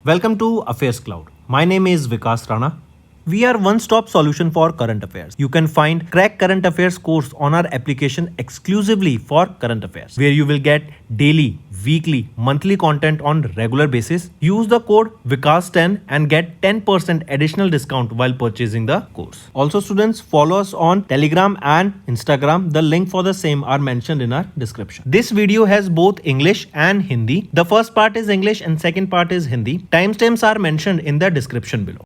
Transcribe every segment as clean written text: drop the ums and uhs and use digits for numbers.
Welcome to AffairsCloud. My name is Vikas Rana. We are one-stop solution for current affairs. You can find Crack Current Affairs course on our application exclusively for current affairs, where you will get daily, weekly, monthly content on regular basis. Use the code Vikas10 and get 10% additional discount while purchasing the course. Also, students, follow us on Telegram and Instagram. The link for the same are mentioned in our description. This video has both English and Hindi. The first part is English and second part is Hindi. Timestamps are mentioned in the description below.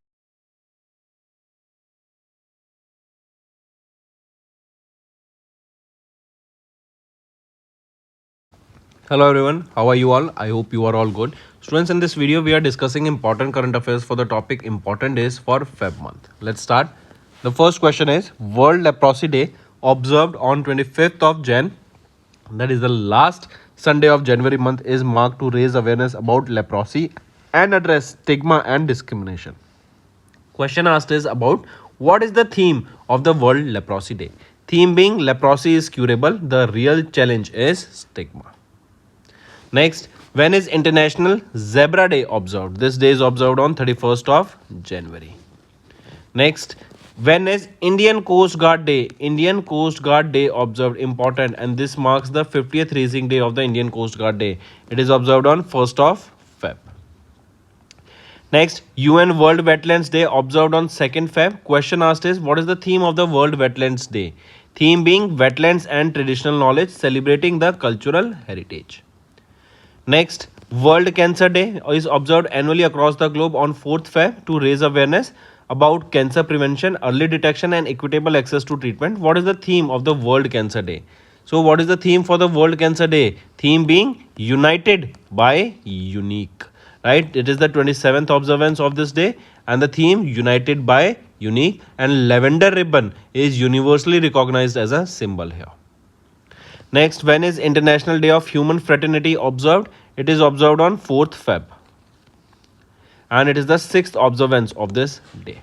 Hello everyone, how are you all? I hope you are all good. Students, in this video we are discussing important current affairs for the topic important days for Feb month. Let's start. The first question is World Leprosy Day observed on 25th of Jan, that is the last Sunday of January month, is marked to raise awareness about leprosy and address stigma and discrimination. Question asked is about what is the theme of the World Leprosy Day? Theme being leprosy is curable, the real challenge is stigma. Next, when is International Zebra Day observed? This day is observed on 31st of January. Next, when is Indian Coast Guard Day? Indian Coast Guard Day observed, important, and this marks the 50th raising day of the Indian Coast Guard Day. It is observed on 1st of Feb. Next, UN World Wetlands Day observed on 2nd Feb. Question asked is what is the theme of the World Wetlands Day? Theme being wetlands and traditional knowledge, celebrating the cultural heritage. Next, World Cancer Day is observed annually across the globe on 4th Feb to raise awareness about cancer prevention, early detection and equitable access to treatment. What is the theme of the World Cancer Day? So what is the theme for the World Cancer Day? Theme being United by Unique. Right? It is the 27th observance of this day and the theme United by Unique, and lavender ribbon is universally recognized as a symbol here. Next, when is International Day of Human Fraternity observed? It is observed on 4th Feb. And it is the 6th observance of this day.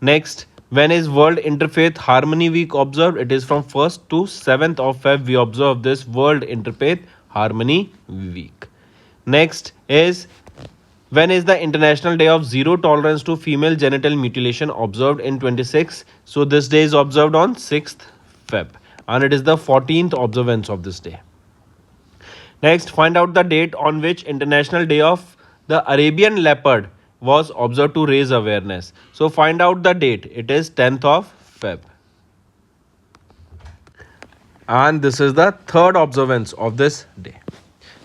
Next, when is World Interfaith Harmony Week observed? It is from 1st to 7th of Feb we observe this World Interfaith Harmony Week. Next is when is the International Day of Zero Tolerance to Female Genital Mutilation observed in 26. So this day is observed on 6th Feb. And it is the 14th observance of this day. Next, find out the date on which International Day of the Arabian Leopard was observed to raise awareness. So find out the date. It is 10th of Feb. And this is the 3rd observance of this day.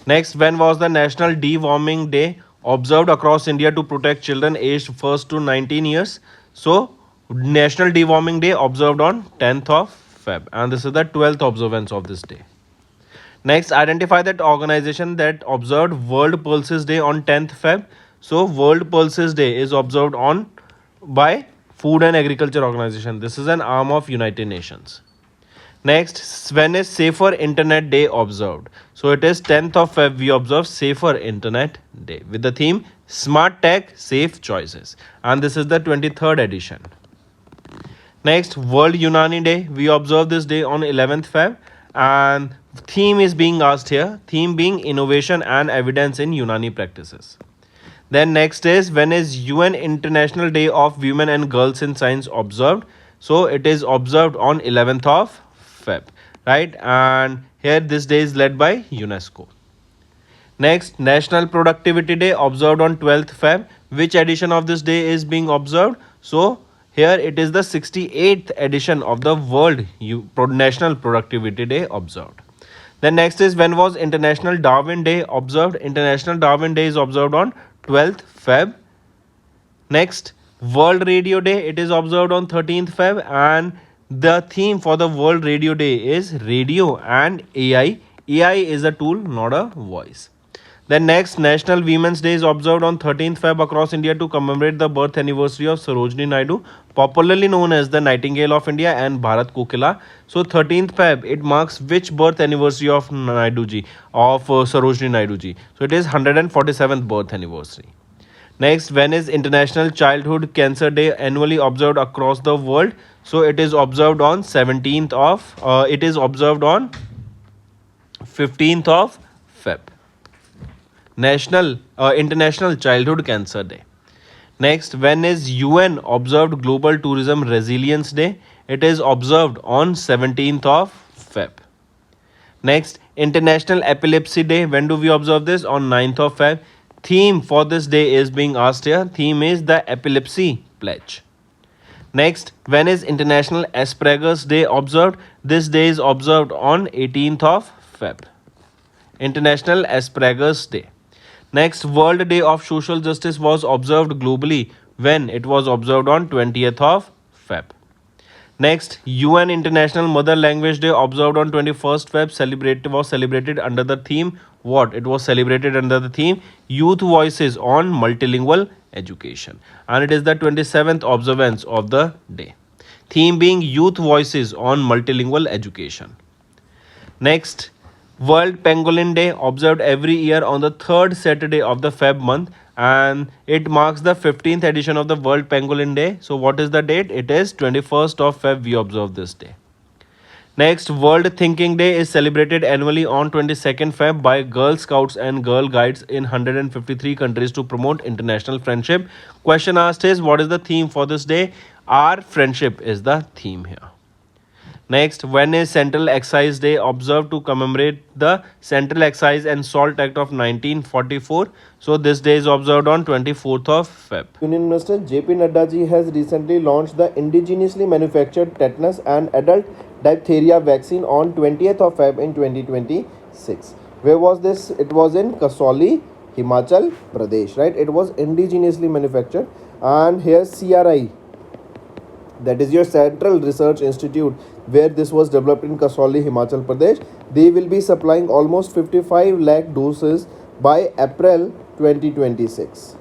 Next, when was the National Deworming Day observed across India to protect children aged 1st to 19 years? So, National Deworming Day observed on 10th of Feb, and this is the 12th observance of this day. Next, identify that organization that observed World Pulses Day on 10th Feb. So, World Pulses Day is observed on by Food and Agriculture Organization. This is an arm of United Nations. Next, when is Safer Internet Day observed? So, it is 10th of Feb we observe Safer Internet Day with the theme Smart Tech, Safe Choices. And this is the 23rd edition. Next, World Unani Day. We observe this day on 11th Feb. And theme is being asked here. Theme being Innovation and Evidence in Unani Practices. Then next is when is UN International Day of Women and Girls in Science observed? So it is observed on 11th of Feb. Right? And here this day is led by UNESCO. Next, National Productivity Day observed on 12th Feb. Which edition of this day is being observed? So here it is the 68th edition of the World National Productivity Day observed. Then next is when was International Darwin Day observed? International Darwin Day is observed on 12th Feb. Next, World Radio Day. It is observed on 13th Feb. And the theme for the World Radio Day is Radio and AI. AI is a tool, not a voice. Then next, National Women's Day is observed on 13th Feb across India to commemorate the birth anniversary of Sarojini Naidu, popularly known as the Nightingale of India and Bharat Kokila. So 13th Feb, it marks which birth anniversary of Naidu-ji, of Sarojini Naidu-ji. So it is 147th birth anniversary. Next, when is International Childhood Cancer Day annually observed across the world? So it is observed on 15th of Feb. International Childhood Cancer Day. Next, when is UN observed Global Tourism Resilience Day? It is observed on 17th of Feb. Next, International Epilepsy Day. When do we observe this? On 9th of Feb. Theme for this day is being asked here. Theme is the Epilepsy Pledge. Next, when is International Asparagus Day observed? This day is observed on 18th of Feb. International Asparagus Day. Next, World Day of Social Justice was observed globally when it was observed on 20th of Feb. Next, UN International Mother Language Day observed on 21st Feb was celebrated under the theme what? It was celebrated under the theme Youth Voices on Multilingual Education, and it is the 27th observance of the day. Theme being Youth Voices on Multilingual Education. Next, World Pangolin Day observed every year on the third Saturday of the Feb month, and it marks the 15th edition of the World Pangolin Day. So what is the date? It is 21st of Feb we observe this day. Next, World Thinking Day is celebrated annually on 22nd Feb by Girl Scouts and Girl Guides in 153 countries to promote international friendship. Question asked is, what is the theme for this day? Our friendship is the theme here. Next, when is Central Excise Day observed to commemorate the Central Excise and Salt Act of 1944? So this day is observed on 24th of Feb. Union Minister JP Nadda ji has recently launched the indigenously manufactured tetanus and adult diphtheria vaccine on 20th of Feb in 2026. Where was this? It was in Kasauli, Himachal Pradesh, right? It was indigenously manufactured, and here's CRI, that is your Central Research Institute, where this was developed in Kasauli, Himachal Pradesh. They will be supplying almost 55 lakh doses by April 2026.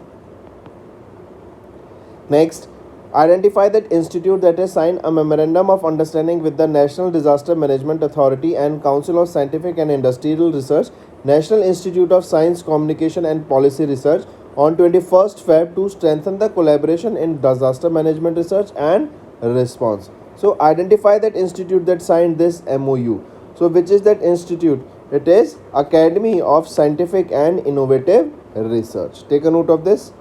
Next, identify that institute that has signed a memorandum of understanding with the National Disaster Management Authority and Council of Scientific and Industrial Research, National Institute of Science, Communication and Policy Research on 21st Feb to strengthen the collaboration in disaster management research and response. So identify that institute that signed this MOU. So which is that institute? It is Academy of Scientific and Innovative Research. Take a note of this.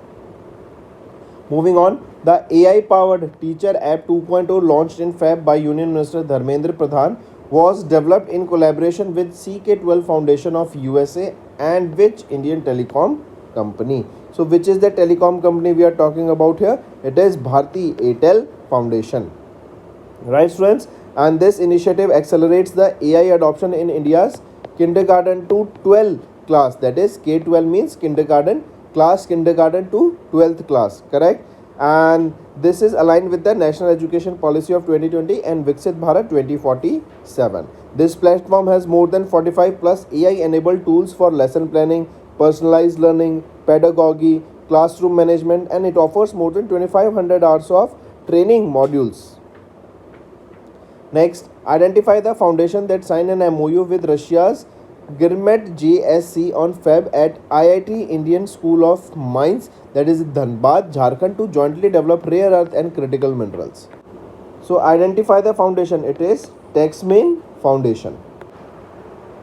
Moving on, the AI-powered Teacher App 2.0 launched in Feb by Union Minister Dharmendra Pradhan was developed in collaboration with CK12 Foundation of USA and which Indian telecom company? So which is the telecom company we are talking about here? It is Bharti Airtel Foundation. Right, students? And this initiative accelerates the AI adoption in India's kindergarten to 12th class. That is, K12 means kindergarten class, kindergarten to 12th class, correct? And this is aligned with the National Education Policy of 2020 and Viksit Bharat 2047. This platform has more than 45 plus AI-enabled tools for lesson planning, personalized learning, pedagogy, classroom management, and it offers more than 2500 hours of training modules. Next, identify the foundation that signed an MOU with Russia's Girmet JSC on Feb at IIT Indian School of Mines, that is Dhanbad, Jharkhand, to jointly develop rare earth and critical minerals. So identify the foundation. It is Taxmain Foundation.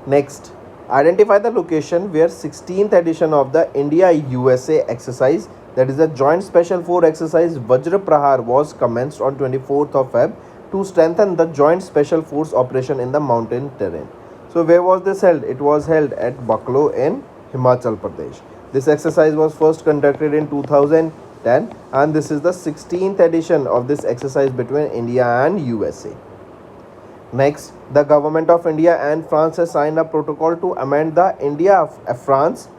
Next, identify the location where 16th edition of the India-USA exercise, that is the Joint Special Force exercise Vajra Prahar, was commenced on 24th of Feb to strengthen the Joint Special Force operation in the mountain terrain. So where was this held? It was held at Baklo in Himachal Pradesh. This exercise was first conducted in 2010 and this is the 16th edition of this exercise between India and USA. Next, the government of India and France has signed a protocol to amend the India-France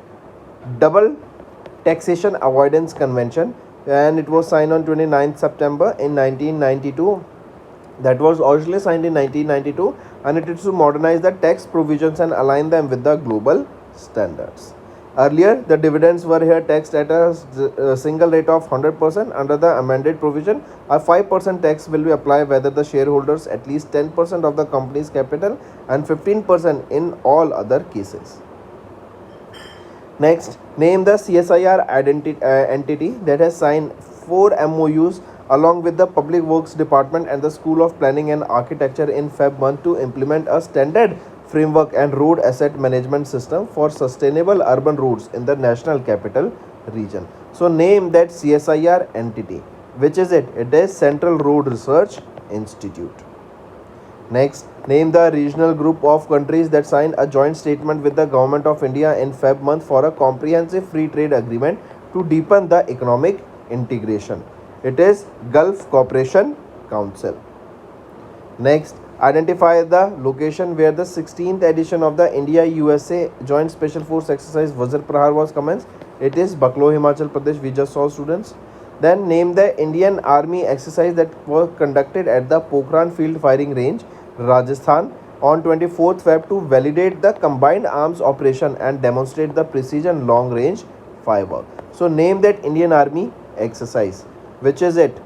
Double Taxation Avoidance Convention, and it was signed on 29th September in 1992. That was originally signed in 1992, and it is to modernize the tax provisions and align them with the global standards. Earlier, the dividends were here taxed at a single rate of 100%. Under the amended provision, a 5% tax will be applied whether the shareholders at least 10% of the company's capital and 15% in all other cases. Next, name the CSIR entity that has signed 4 MOUs along with the Public Works Department and the School of Planning and Architecture in Feb month to implement a standard framework and road asset management system for sustainable urban roads in the national capital region. So name that CSIR entity. Which is it? It is Central Road Research Institute. Next, name the regional group of countries that signed a joint statement with the Government of India in Feb month for a comprehensive free trade agreement to deepen the economic integration. It is Gulf Cooperation Council. Next, identify the location where the 16th edition of the India-USA Joint Special Force Exercise Vajra Prahar was commenced. It is Baklo, Himachal Pradesh. We just saw, students. Then name the Indian Army exercise that was conducted at the Pokhran Field Firing Range, Rajasthan on 24th Feb to validate the combined arms operation and demonstrate the precision long range firework. So name that Indian Army exercise. Which is it?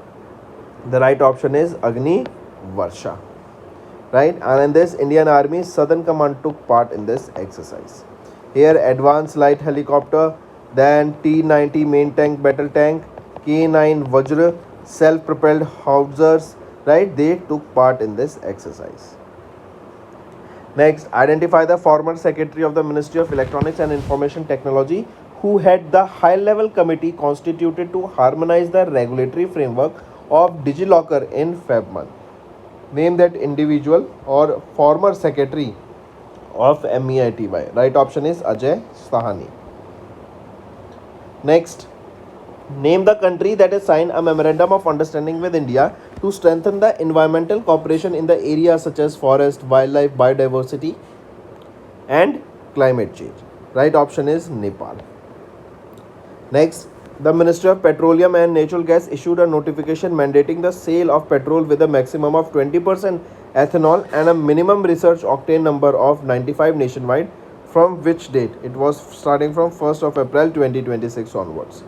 The right option is Agni Varsha. Right, and in this Indian Army Southern Command took part in this exercise. Here advanced light helicopter, then T-90 main tank battle tank, K9 Vajra self-propelled howitzers, right, they took part in this exercise. Next, identify the former Secretary of the Ministry of Electronics and Information Technology who had the high-level committee constituted to harmonize the regulatory framework of DigiLocker in Feb month. Name that individual or former secretary of MEITY. Right option is Ajay Sahani. Next, name the country that has signed a memorandum of understanding with India to strengthen the environmental cooperation in the areas such as forest, wildlife, biodiversity and climate change. Right option is Nepal. Next, the Ministry of Petroleum and Natural Gas issued a notification mandating the sale of petrol with a maximum of 20% ethanol and a minimum research octane number of 95 nationwide. From which date? It was starting from 1st of April 2026 onwards.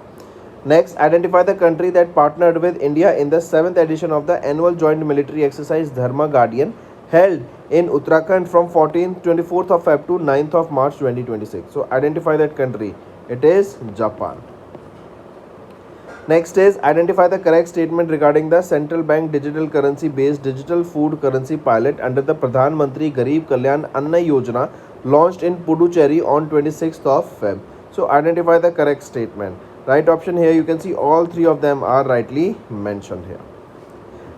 Next, identify the country that partnered with India in the 7th edition of the annual joint military exercise Dharma Guardian held in Uttarakhand from 24th of Feb to 9th of March 2026. So identify that country. It is Japan. Next is identify the correct statement regarding the central bank digital currency based digital food currency pilot under the Pradhan Mantri Garib Kalyan Anna Yojana launched in Puducherry on 26th of Feb. So identify the correct statement. Right option here, you can see all three of them are rightly mentioned here.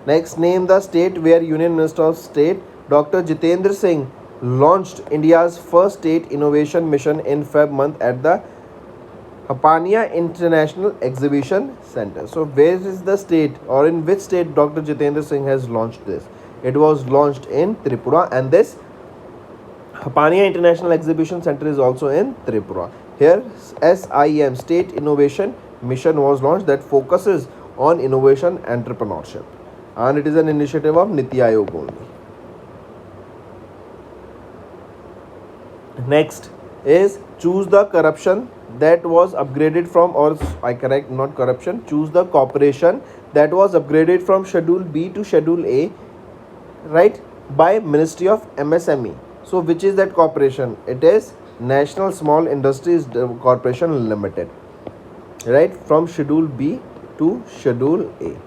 Next, name the state where Union Minister of State Dr. Jitendra Singh launched India's first state innovation mission in Feb month at the Hapania International Exhibition Center. So where is the state or in which state Dr. Jitendra Singh has launched this? It was launched in Tripura, and this Hapania International Exhibition Center is also in Tripura. Here SIM State Innovation Mission was launched that focuses on innovation entrepreneurship, and it is an initiative of Niti Aayog only. Next is choose the corruption that was upgraded from, or I correct, not corruption, choose the corporation that was upgraded from Schedule B to Schedule A, right, by Ministry of MSME. So which is that corporation? It is National Small Industries Corporation Limited, right, from Schedule B to Schedule A.